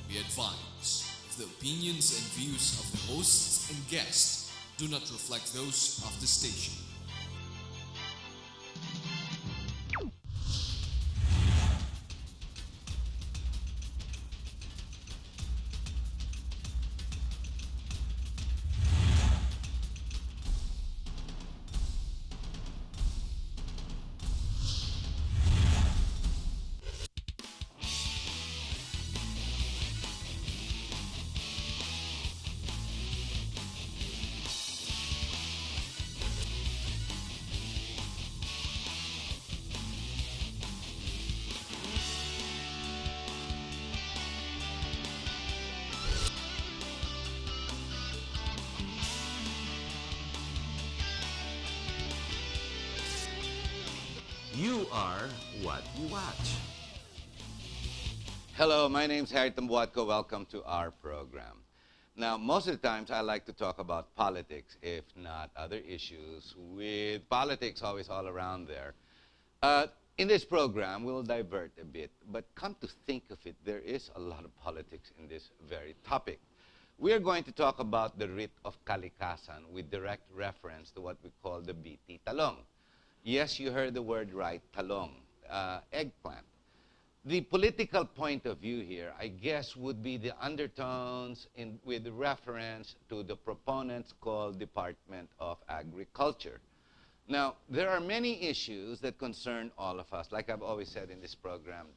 We advise if the opinions and views of the hosts and guests do not reflect those of the station. You are what you watch. Hello, my name's Harry Tambuatco. Welcome to our program. Now, most of the times I like to talk about politics, if not other issues, with politics always all around there. In this program, we'll divert a bit, but come to think of it, there is a lot of politics in this very topic. We are going to talk about the writ of kalikasan with direct reference to what we call the BT Talong. Yes, you heard the word right, talong, eggplant. The political point of view here, I guess, would be the undertones with reference to the proponents called Department of Agriculture. Now, there are many issues that concern all of us, like I've always said in this program.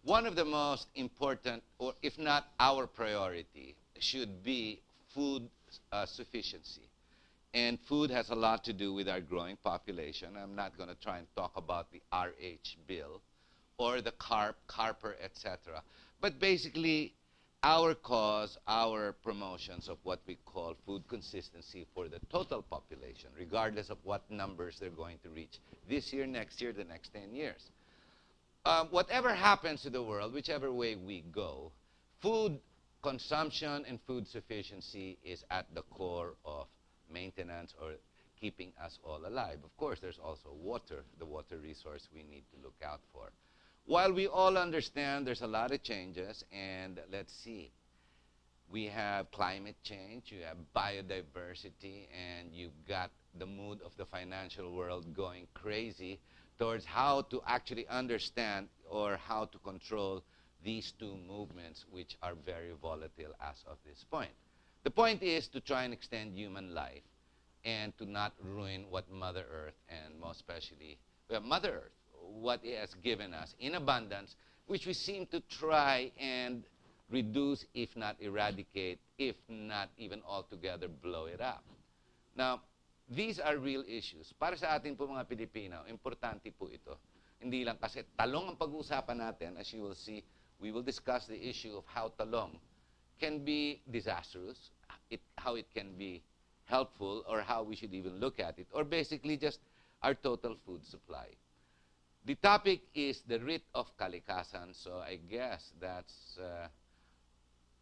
One of the most important, or if not our priority, should be food sufficiency. And food has a lot to do with our growing population. I'm not going to try and talk about the RH bill or the carper, etc. But basically, our cause, our promotions of what we call food consistency for the total population, regardless of what numbers they're going to reach this year, next year, the next 10 years. Whatever happens to the world, whichever way we go, food consumption and food sufficiency is at the core of maintenance or keeping us all alive. Of course, there's also water, the water resource we need to look out for. While we all understand there's a lot of changes, and let's see, we have climate change, you have biodiversity, and you've got the mood of the financial world going crazy towards how to actually understand or how to control these two movements, which are very volatile as of this point. The point is to try and extend human life and to not ruin what Mother Earth, and most especially Mother Earth, what it has given us in abundance, which we seem to try and reduce, if not eradicate, if not even altogether blow it up. Now, these are real issues. Para sa atin po mga Pilipino, importante po ito. Hindi lang kasi talong ang pag-uusapan natin. As you will see, we will discuss the issue of how talong can be disastrous, how it can be helpful, or how we should even look at it, or basically just our total food supply. The topic is the writ of kalikasan, so I guess that's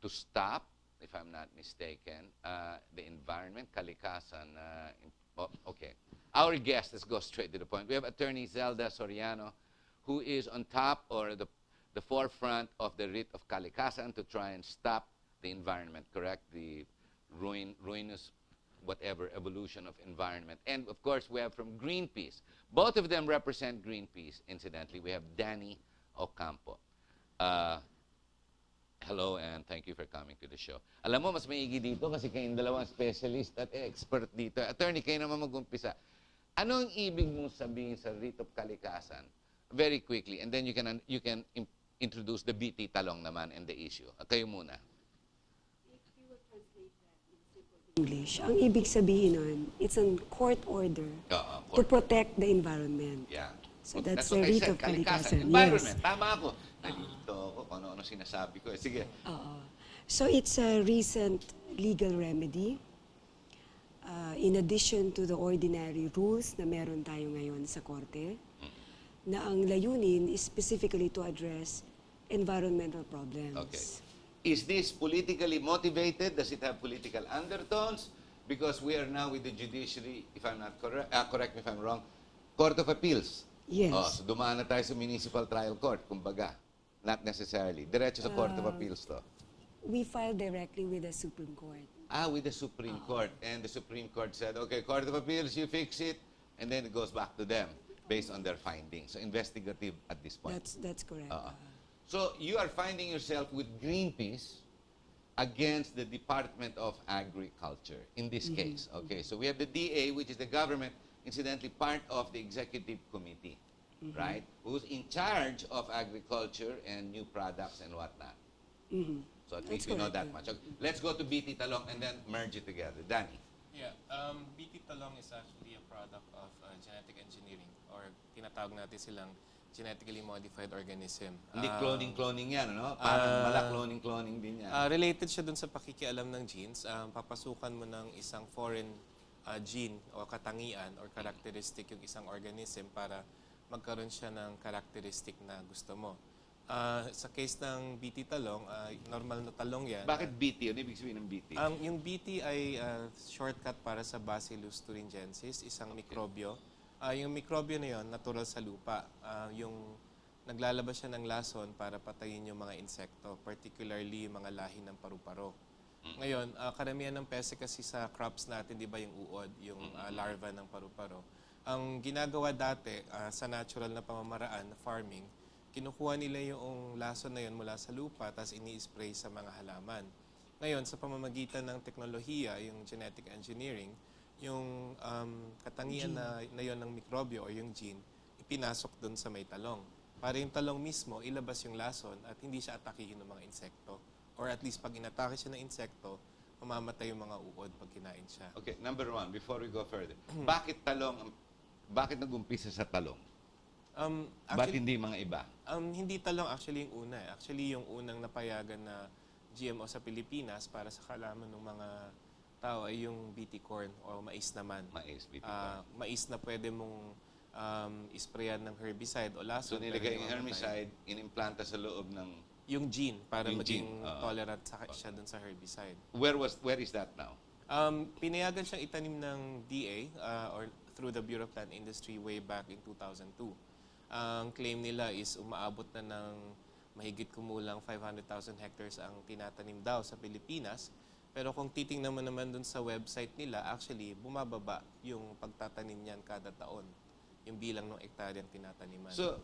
to stop, if I'm not mistaken, the environment, kalikasan. Okay. Our guest, let's go straight to the point. We have Attorney Zelda Soriano, who is on top or the forefront of the writ of kalikasan to try and stop the environment, correct? The ruinous, whatever, evolution of environment. And, of course, we have from Greenpeace. Both of them represent Greenpeace, incidentally. We have Danny Ocampo. Hello, and thank you for coming to the show. Alam mo, mas maigi dito kasi kayong dalawang specialist at expert dito. Attorney, kayo naman mag-umpisa. Ano ang ibig mong sabihin sa writ of kalikasan? Very quickly, and then you can introduce the BT Talong naman and the issue. Kayo muna. English. Ang ibig sabihin nun, it's a court order to protect the environment. Yeah. So that's what the I writ said, of kalikasan. Environment. Yes. Tama ako. Nalito ako kung ano-ano sinasabi ko. Sige. So it's a recent legal remedy in addition to the ordinary rules na meron tayo ngayon sa korte, na ang layunin is specifically to address environmental problems. Okay. Is this politically motivated? Does it have political undertones? Because we are now with the judiciary, if I'm not correct, correct me if I'm wrong, Court of Appeals. Yes. So dumaan na tayo sa municipal trial court, kumbaga. Not necessarily. Diretso sa Court of Appeals to. We filed directly with the Supreme Court. With the Supreme Court. And the Supreme Court said, okay, Court of Appeals, you fix it, and then it goes back to them based on their findings. So investigative at this point. That's correct. So you are finding yourself with Greenpeace against the Department of Agriculture in this case. Okay, so we have the DA, which is the government, incidentally part of the executive committee, right? Who's in charge of agriculture and new products and whatnot. So at least we know that much. Okay, let's go to BT Talong and then merge it together. Danny. Yeah, BT Talong is actually a product of genetic engineering, or tinatawag natin silang genetically modified organism. Hindi cloning-cloning yan, ano? Parang mala-cloning-cloning din yan. Related siya dun sa pakikialam ng genes. Papasukan mo ng isang foreign gene o katangian or characteristic yung isang organism para magkaroon siya ng characteristic na gusto mo. Sa case ng BT talong, normal na talong yan. Bakit BT? Ano ibig sabihin ng BT? Yung BT ay shortcut para sa Bacillus thuringiensis, isang mikrobyo. Yung mikrobyo na yon, natural sa lupa. Yung naglalabas siya ng lason para patayin yung mga insekto, particularly yung mga lahi ng paru-paro. Ngayon, karamihan ng peste kasi sa crops natin, di ba yung uod, yung larva ng paru-paro. Ang ginagawa dati sa natural na pamamaraan na farming, kinukuha nila yung lason na yun mula sa lupa tapos ini-spray sa mga halaman. Ngayon, sa pamamagitan ng teknolohiya, yung genetic engineering, yung katangian na yun ng mikrobyo o yung gene, ipinasok dun sa may talong. Para yung talong mismo, ilabas yung lason at hindi siya atakihin ng mga insekto. Or at least pag inatake siya ng insekto, mamamatay yung mga uod pag kinain siya. Okay, number one, before we go further. Bakit talong? Bakit nag-umpisa sa talong? Ba't hindi mga iba? Hindi talong actually yung una. Actually, yung unang napayagan na GMO sa Pilipinas para sa kalaman ng mga tao ay yung BT corn o mais naman. Mais, BT corn. Mais na pwede mong isprayan ng herbicide o lason. So nilagay yung herbicide, inimplanta sa loob ng... Yung gene para yung maging gene, tolerant siya dun sa herbicide. Where is that now? Pinayagan siyang itanim ng DA or through the Bureau of Plant Industry way back in 2002. Ang claim nila is umaabot na ng mahigit kumulang 500,000 hectares ang tinatanim daw sa Pilipinas. Pero kung titingnan mo naman dun sa website nila, actually, bumababa yung pagtatanim niyan kada taon. Yung bilang ng ektaryang tinataniman. So,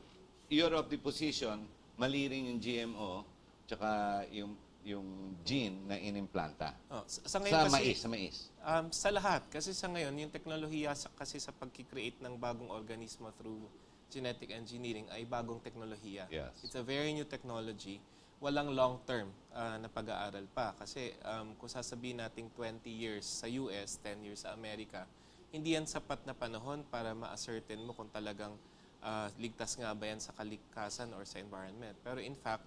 you're of the position, mali rin yung GMO, tsaka yung gene na inimplanta. Sa ngayon sa mais. Sa lahat. Kasi sa ngayon, yung teknolohiya kasi sa pag-create ng bagong organismo through genetic engineering ay bagong teknolohiya. Yes. It's a very new technology. Walang long-term na pag-aaral pa. Kasi kung sasabihin natin 20 years sa US, 10 years sa Amerika, hindi yan sapat na panahon para ma-ascertain mo kung talagang ligtas nga ba yan sa kalikasan or sa environment. Pero in fact,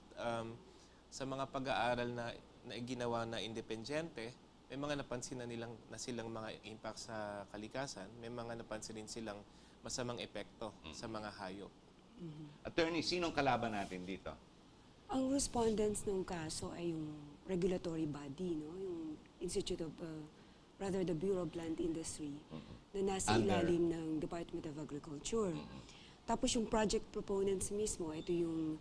sa mga pag-aaral na ginawa na independyente, may mga napansin na silang mga impact sa kalikasan, may mga napansin din silang masamang epekto sa mga hayop. Attorney, sinong kalaban natin dito? Ang respondents ng kaso ay yung regulatory body, no? Yung Institute of, the Bureau of Plant Industry, na nasa ilalim ng Department of Agriculture. Tapos yung project proponents mismo, ito yung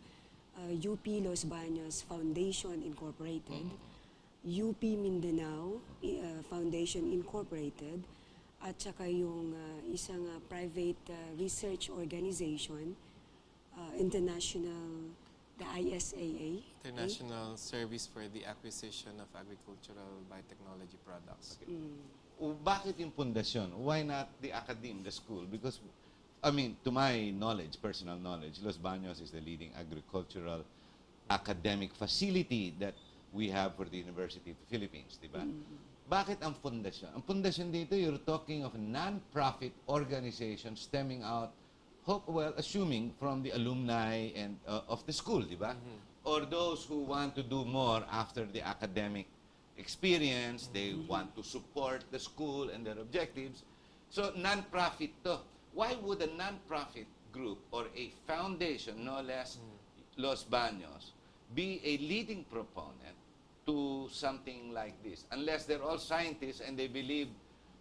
UP Los Baños Foundation Incorporated, UP Mindanao Foundation Incorporated, at saka yung isang private research organization, international, the ISAA. International Service for the Acquisition of Agricultural Biotechnology Products. Okay. Bakit yung pundasyon? Why not the academe, the school? Because, I mean, to my knowledge, personal knowledge, Los Baños is the leading agricultural academic facility that we have for the University of the Philippines, di ba? Bakit ang pundasyon? Ang pundasyon dito, you're talking of a non-profit organization stemming out, assuming from the alumni and of the school, di ba? Or those who want to do more after the academic experience, they want to support the school and their objectives. So, non-profit to. Why would a non-profit group or a foundation, no less Los Baños, be a leading proponent to something like this, unless they're all scientists and they believe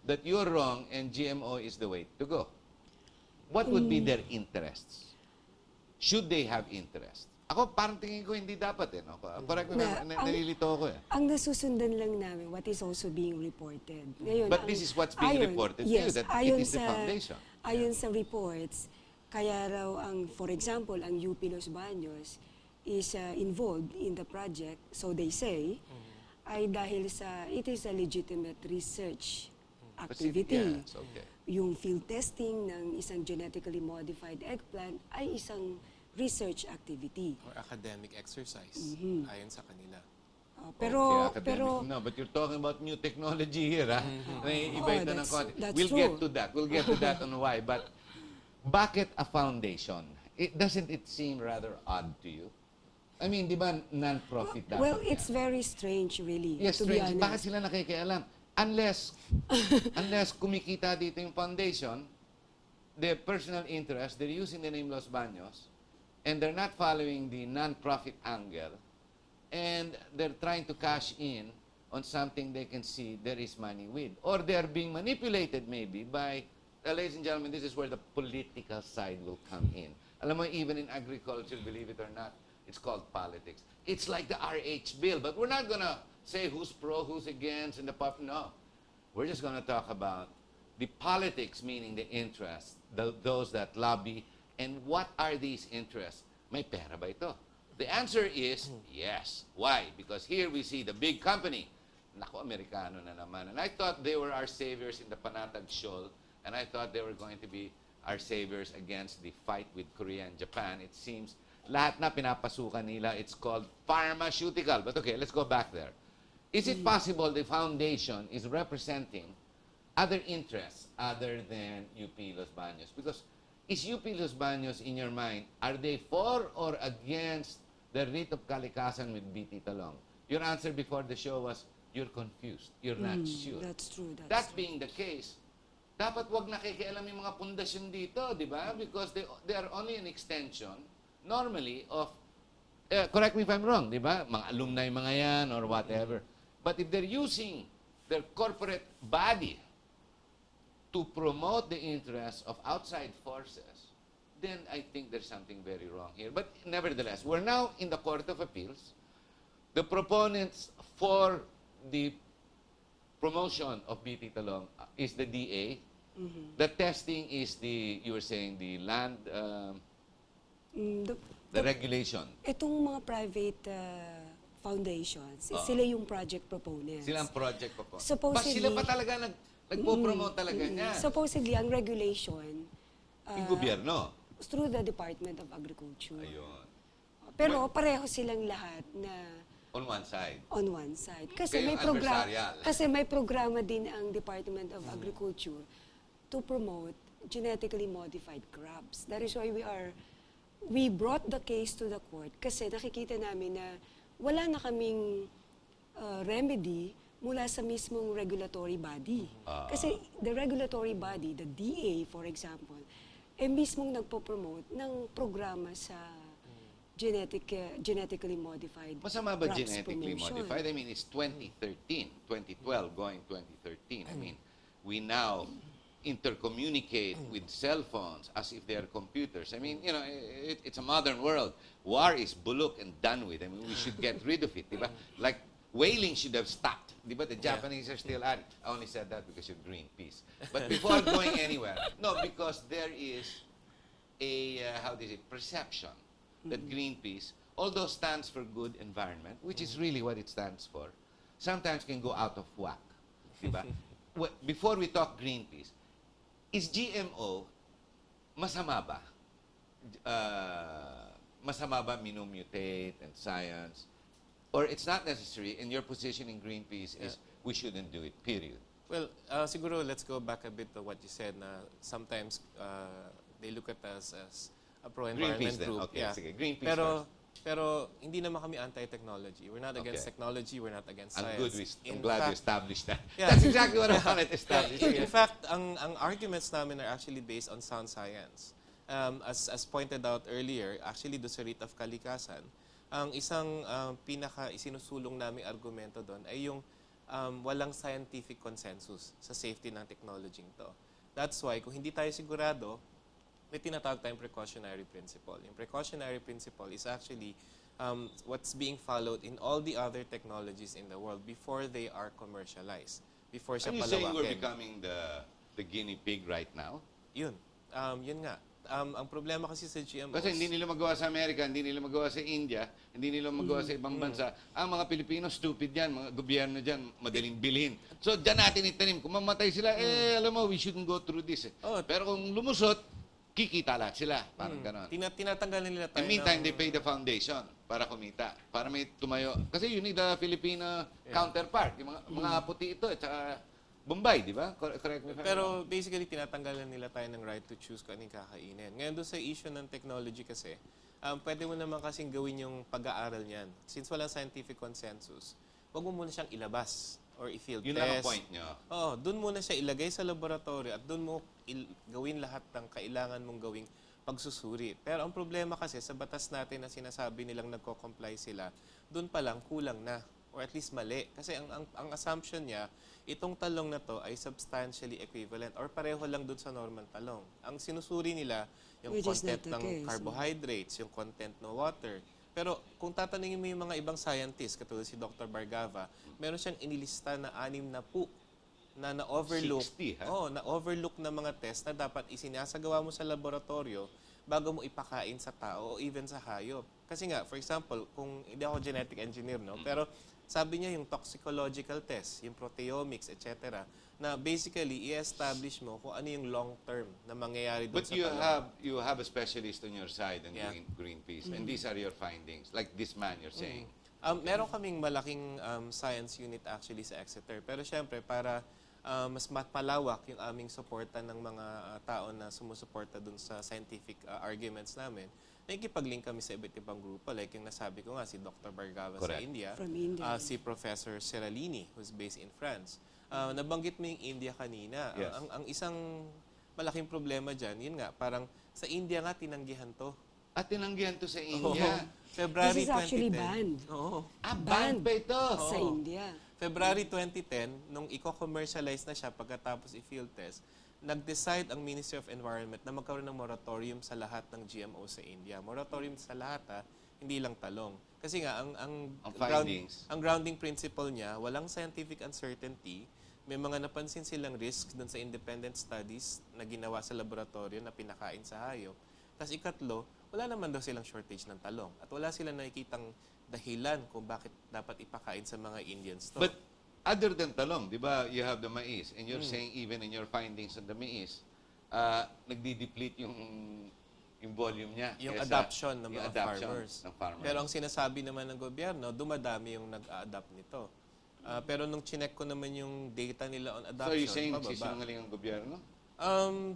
that you're wrong and GMO is the way to go? What would be their interests? Should they have interest? Ako parang tingin ko hindi dapat no? Correct me, nalilito ako eh. Ang nasusundan lang namin, what is also being reported. Ngayon, But this is what's being reported to you, that it is the foundation. Ayon sa reports, kaya raw for example, ang UP Los Baños is involved in the project, so they say, ay dahil it is a legitimate research activity. Yes, okay. Yung field testing ng isang genetically modified eggplant ay isang research activity. Or academic exercise, ayon sa kanila. Pero no, but you're talking about new technology here, ha? Iba ito ng konti. that's We'll true. get to that. We'll get to that on why. But bakit a foundation? Doesn't it seem rather odd to you? I mean, di ba non-profit dapat? Well, it's very strange really, Yes, to be strange. honest. Bakit sila nakikialam? Unless kumikita dito yung foundation, their personal interest, they're using the name Los Baños, and they're not following the non-profit angle, and they're trying to cash in on something they can see there is money with. Or they're being manipulated maybe by, ladies and gentlemen, this is where the political side will come in. Alam mo, even in agriculture, believe it or not, it's called politics. It's like the RH bill, but we're not going to say who's pro, who's against, and the no. We're just going to talk about the politics, meaning the interests, those that lobby, and what are these interests? May pera ba ito? The answer is yes. Why? Because here we see the big company. Nako, Amerikano na naman. And I thought they were our saviors in the Panatag Shoal, and I thought they were going to be our saviors against the fight with Korea and Japan. It seems lahat na pinapasukan nila, it's called pharmaceutical. But okay, let's go back there. Is it possible the foundation is representing other interests other than UP Los Baños? Because is UP Los Baños, in your mind, are they for or against the writ of kalikasan with BT Talong? Your answer before the show was, you're confused. You're not sure. That's true. That being the case, dapat wag nakikialam yung mga pundasyon dito, di ba? Because they are only an extension, normally, of, correct me if I'm wrong, di ba? Mga alumni mga yan or whatever. But if they're using their corporate body to promote the interests of outside forces, then I think there's something very wrong here. But nevertheless, we're now in the Court of Appeals. The proponents for the promotion of BT Talong is the DA. The testing is you were saying, the land, the regulation. Itong mga private foundations, sila yung project proponents. Sila ang project pa po. Supposedly, sila pa talaga nagpo-promote talaga niya. Supposedly, ang regulation Yung gobyerno. through the Department of Agriculture. Ayun. Pero pareho silang lahat na On one side. on one side. Kasi Kayo may programa adversarial. kasi may programa din ang Department of Agriculture to promote genetically modified crops. That is why we brought the case to the court kasi nakikita namin na wala na kaming remedy mula sa mismong regulatory body. Kasi the regulatory body, the DA for example, mismong nagpo-promote ng programa sa genetically modified Masama ba crops genetically promotion. modified? I mean, it's 2013, 2012 going 2013. I mean, we now intercommunicate with cell phones as if they are computers. I mean, you know, it's a modern world. War is buluk and done with. I mean, we should get rid of it, diba? Like, whaling should have stopped, diba? The Japanese are still at it. I only said that because you're Greenpeace. But before going anywhere, no, because there is a, perception that Greenpeace, although stands for good environment, which is really what it stands for, sometimes can go out of whack, diba? Before we talk Greenpeace, is GMO masama ba? Masama ba minumutate and science? Or it's not necessary, and your position in Greenpeace is we shouldn't do it, period. Well, siguro let's go back a bit to what you said na sometimes they look at us as a pro-environment Greenpeace then. group. Okay, sige. Greenpeace pero hindi naman kami anti-technology. We're not against technology, we're not against science. I'm glad you established that. Yeah. That's exactly what I wanted to establish. In fact, ang arguments namin are actually based on sound science. As pointed out earlier, actually do sa writ of kalikasan, ang isang isinusulong naming argumento doon ay yung walang scientific consensus sa safety ng technology to. That's why, kung hindi tayo sigurado, may tinatawag tayong precautionary principle. Yung precautionary principle is actually what's being followed in all the other technologies in the world before they are commercialized, before siya Are you saying we're palawakin. becoming the guinea pig right now? Yun. Yun nga. Ang problema kasi sa GMOs... Kasi hindi nila magawa sa Amerika, hindi nila magawa sa India, hindi nila magawa sa ibang bansa. Ang mga Pilipino, stupid yan. Mga gobyerno dyan, madaling bilhin. So, dyan natin itanim. Kung mamatay sila, alam mo, we shouldn't go through this. Oh. Pero kung lumusot, kikita lahat sila. Parang ganon. Tinatanggalan nila tayo In the meantime, ng- they pay the foundation para kumita. Para may tumayo. Kasi you need a Filipino counterpart. Yung mga puti ito, at saka Bombay, di ba? Correct me if I'm wrong. Pero basically, tinatanggalan nila tayo ng right to choose kung anong kakainin. Ngayon doon sa issue ng technology kasi, pwede mo naman kasing gawin yung pag-aaral niyan. Since walang scientific consensus, wag mo muna siyang ilabas or i-field Yun test. lang ang point nyo. Oo, doon muna siya ilagay sa laboratory at doon mo gawin lahat ng kailangan mong gawing pagsusuri. Pero ang problema kasi sa batas natin na sinasabi nilang nagko-comply sila, doon pa lang kulang na or at least mali. Kasi ang assumption niya, itong talong na to ay substantially equivalent or pareho lang doon sa normal talong. Ang sinusuri nila, yung Which is content not the ng case. carbohydrates, yung content ng water. Pero kung tatanungin mo yung mga ibang scientists, katulad si Dr. Bargava, meron siyang inilista na 60 na na-overlook. 60, ha? Na-overlook na mga test na dapat isinasagawa mo sa laboratorio bago mo ipakain sa tao o even sa hayop. Kasi nga, for example, kung hindi ako genetic engineer, no? Pero sabi niya yung toxicological test, yung proteomics, etc. na basically i-establish mo kung ano yung long-term na mangyayari doon But sa talong. you have a specialist on your side in Yeah. Greenpeace. And these are your findings. Like this man you're saying. Meron kaming malaking science unit actually sa Exeter. Pero syempre, para mas malawak yung aming suporta ng mga tao na sumusuporta dun sa scientific arguments namin, nakikipag-link kami sa iba't ibang grupo. Like yung nasabi ko nga, si Dr. Bargava sa Correct. India, From India. si Professor Seralini, who's based in France. Nabanggit mo yung India kanina. Yes. Ang isang malaking problema dyan, yun nga, parang sa India nga tinanggihan to. At tinanggihan to sa Oo. India. February This is actually 2010. banned. Oo. Banned pa ito. Sa India. February 2010, nung i-commercialize na siya pagkatapos i-field test, nag-decide ang Ministry of Environment na magkaroon ng moratorium sa lahat ng GMO sa India. Moratorium sa lahat, hindi lang talong. Kasi nga, ang findings. ang grounding principle niya, walang scientific uncertainty, may mga napansin silang risks dun sa independent studies na ginawa sa laboratorio na pinakain sa hayop. Tapos ikatlo, wala naman daw silang shortage ng talong. At wala silang nakikitang dahilan kung bakit dapat ipakain sa mga Indians to. But other than talong, di ba, you have the mais. And you're saying even in your findings on the mais, nagdi-deplete yung volume niya. Yung kesa- adoption ng yung mga adoption farmers. ng farmers. Pero ang sinasabi naman ng gobyerno, dumadami yung nag-a-adapt nito. Pero nung chinek ko naman yung data nila on So adoption, you're saying pababa. nagsisinungaling ang gobyerno?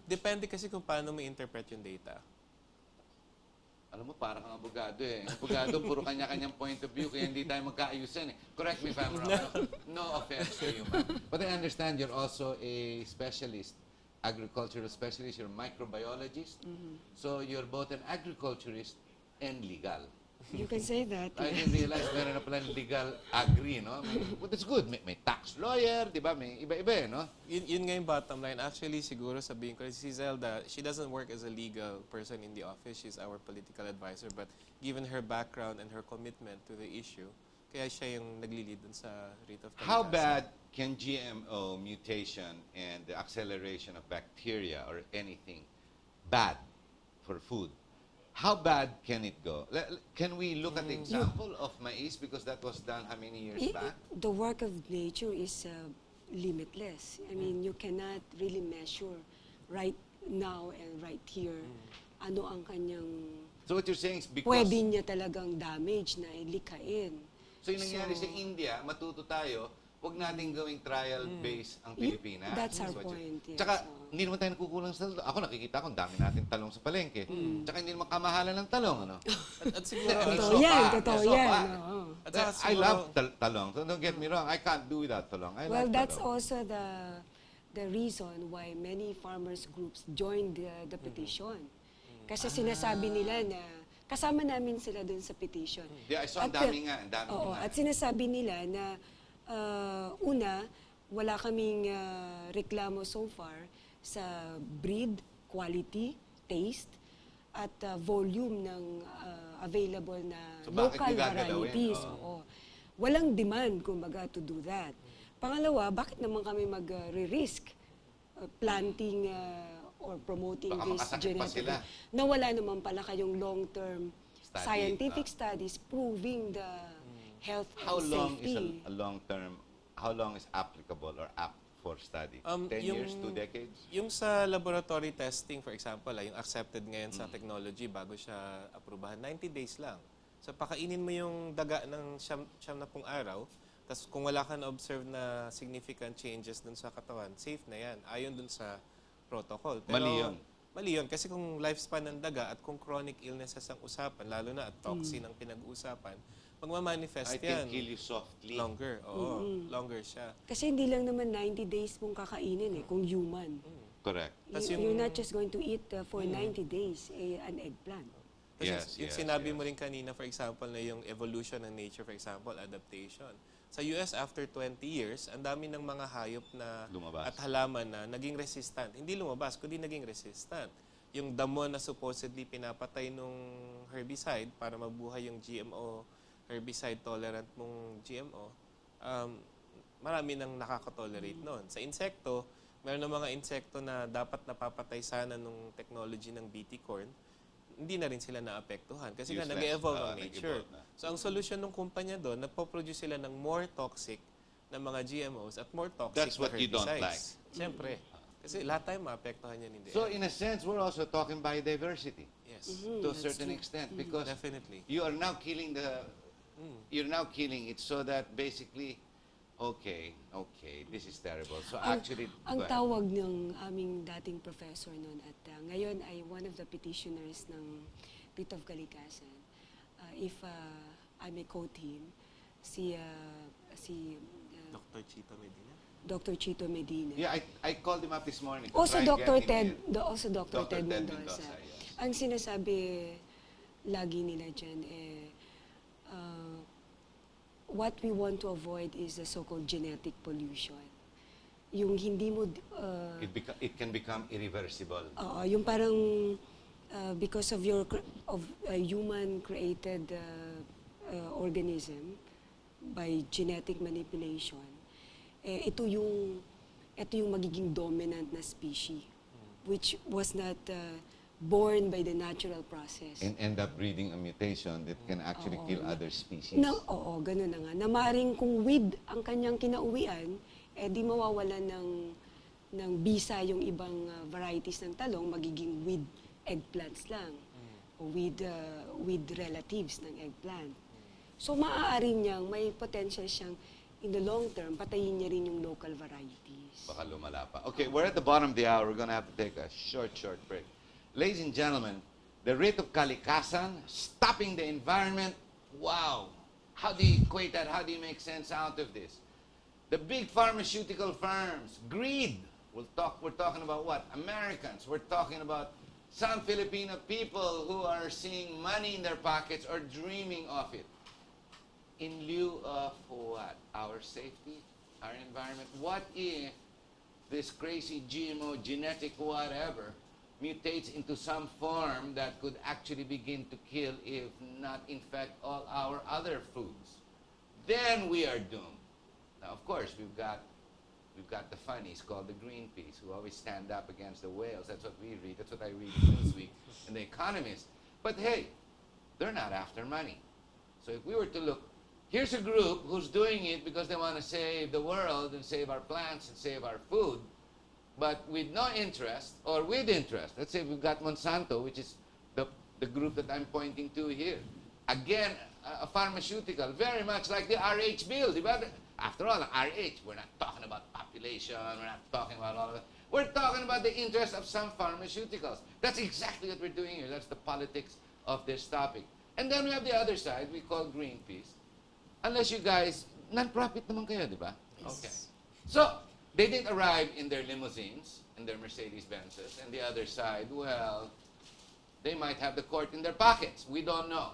Depende kasi kung paano mo interpret yung data. Alam mo, parang kang abogado eh. Abogado, puro kanya-kanyang point of view, kaya hindi tayo magkaayusan eh. Correct me if I'm wrong. No offense to you, ma'am. But I understand you're also a specialist, agricultural specialist, you're a microbiologist. So you're both an agriculturist and legal. You can say that. I didn't realize meron na pala legal agri, no? But it's good. May tax lawyer, di ba? May iba-iba eh, no? Yun nga yung bottom line. Actually, siguro sabihin ko, si Zelda, she doesn't work as a legal person in the office. She's our political advisor. But given her background and her commitment to the issue, kaya siya yung nagli-lead dun sa rate of How telecasting. bad can GMO mutation and the acceleration of bacteria or anything bad for food? How bad can it go? Can we look at the example of maize because that was done how many years back? The work of nature is limitless. I mean, you cannot really measure right now and right here ano ang kanyang So what you're saying is because pwede niya talagang damage na ilikain. so yung nangyari sa India, matuto tayo, wag nating gawing trial-based ang Pilipinas. That's our what point, yes. Tsaka, hindi naman tayo nakukulang sa talong. Ako nakikita ko, ang dami natin talong sa palengke. Tsaka hindi naman kamahalan ng talong, ano? At siguro, Totoo yan, totoo So yan. far. oo. At saka I siguro- love talong. So don't get me wrong, I can't do without talong. I Well, like that's talong. also the reason why many farmers groups joined the petition. Kasi sinasabi nila na kasama namin sila dun sa petition. Yeah, I saw ang At, dami nga, ang dami Oo, nga. at sinasabi nila na una, wala kaming reklamo so far sa breed, quality, taste at volume ng available na So, bakit local niyo gagalawin? varieties. Oo. Walang demand, kumbaga, to do that. Pangalawa, bakit naman kami mag-risk planting or promoting Baka this makasakit pa genetically? sila. Na wala naman pala kayong long-term Study, scientific studies proving the health How and long is safety. a long term, how long is applicable or apt for study? 10 years, 2 decades? Yung sa laboratory testing, for example, yung accepted ngayon sa technology bago siya aprubahan, 90 days lang. So, pakainin mo yung daga ng siyam na pung araw, tapos kung wala ka na-observe na significant changes dun sa katawan, safe na yan. Ayon dun sa protocol. Pero, Mali yun. Mali yun. Kasi kung lifespan ng daga at kung chronic illnesses ang usapan, lalo na at toxin ang pinag-uusapan, magmamanifest I can yan. kill you softly. Longer. Oo, longer siya. Kasi hindi lang naman 90 days mong kakainin kung human. Correct. Tas You're not just going to eat for 90 days an eggplant. Kasi Yes, yung yes, sinabi yes. mo rin kanina, for example, na yung evolution ng nature, for example, adaptation. Sa US, after 20 years, ang dami ng mga hayop na Lumabas. at halaman na naging resistant. Hindi lumabas, kundi naging resistant. Yung damo na supposedly pinapatay nung herbicide para mabuhay yung GMO, herbicide-tolerant mong GMO, marami nang nakaka-tolerate nun. Sa insekto, meron ng mga insekto na dapat napapatay sana nung technology ng BT corn, hindi na rin sila naapektuhan kasi nga Useless. nag-evolve ang nature. Nag-evolve na. So ang solution ng kumpanya doon, nagpo-produce sila ng more toxic na mga GMOs at more toxic That's what na you don't herbicides. Siyempre. Kasi lahat tayo maapektuhan yan in the So end. in a sense, we're also talking biodiversity Yes. to a certain extent because Definitely. you are now killing you're now killing it so that basically, okay, this is terrible. So actually, Ang go ahead. tawag ng aming dating professor noon at ngayon ay one of the petitioners ng Writ of Kalikasan. If I may quote him, si Dr. Chito Medina. Dr. Chito Medina. Yeah, I called him up this morning. to Also try and Dr. get him Ted, in. also Dr. Ted Mendoza, Mendoza. yes. Ang sinasabi lagi nila dyan, what we want to avoid is the so-called genetic pollution. Yung hindi mo, It can become irreversible. yung parang because of human created organism by genetic manipulation, ito yung magiging dominant na species which was not born by the natural process. And end up breeding a mutation that can actually kill other species. Ganun na nga. Na maaaring kung weed ang kanyang kinauwian, di mawawalan ng bisa yung ibang varieties ng talong, magiging weed eggplants lang. O weed relatives ng eggplant. So maaaring niyang, may potential siyang, in the long term, patayin niya rin yung local varieties. Baka lumala pa. Okay, we're at the bottom of the hour. We're going to have to take a short break. Ladies and gentlemen, the writ of Kalikasan, stopping the environment. Wow. How do you equate that? How do you make sense out of this? The big pharmaceutical firms, greed. We're talking about what? Americans. We're talking about some Filipino people who are seeing money in their pockets or dreaming of it. In lieu of what? Our safety, our environment. What if this crazy GMO, genetic whatever, mutates into some form that could actually begin to kill, if not infect, all our other foods? Then we are doomed. Now, of course, we've got the funnies called the Greenpeace, who always stand up against the whales. That's what we read. That's what I read in Newsweek and The Economist. But hey, they're not after money. So if we were to look, here's a group who's doing it because they want to save the world and save our plants and save our food, but with no interest, or with interest. Let's say we've got Monsanto, which is the group that I'm pointing to here. Again, a pharmaceutical, very much like the RH bill. After all, RH, we're not talking about population, we're not talking about all of that. We're talking about the interest of some pharmaceuticals. That's exactly what we're doing here. That's the politics of this topic. And then we have the other side, we call Greenpeace. Unless you guys, non-profit naman kayo, di ba? Okay. So, they didn't arrive in their limousines, in their Mercedes-Benzes, and the other side, well, they might have the court in their pockets. We don't know.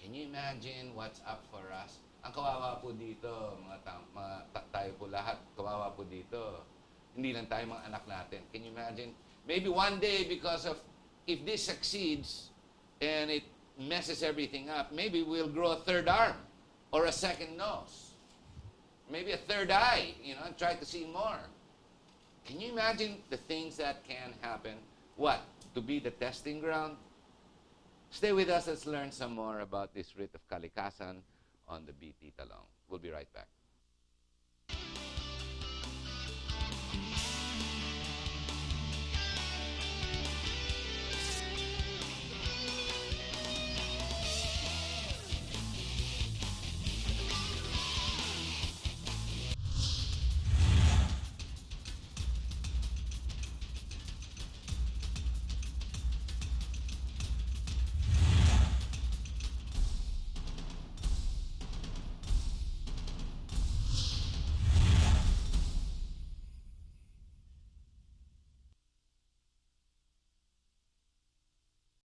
Can you imagine what's up for us? Ang kawawa po dito, tayo po lahat, kawawa po dito. Hindi lang tayo mga anak natin. Can you imagine? Maybe one day, because of if this succeeds and it messes everything up, maybe we'll grow a third arm or a second nose. Maybe a third eye, and try to see more. Can you imagine the things that can happen? What? To be the testing ground? Stay with us. Let's learn some more about this writ of kalikasan on the BT Talong. We'll be right back.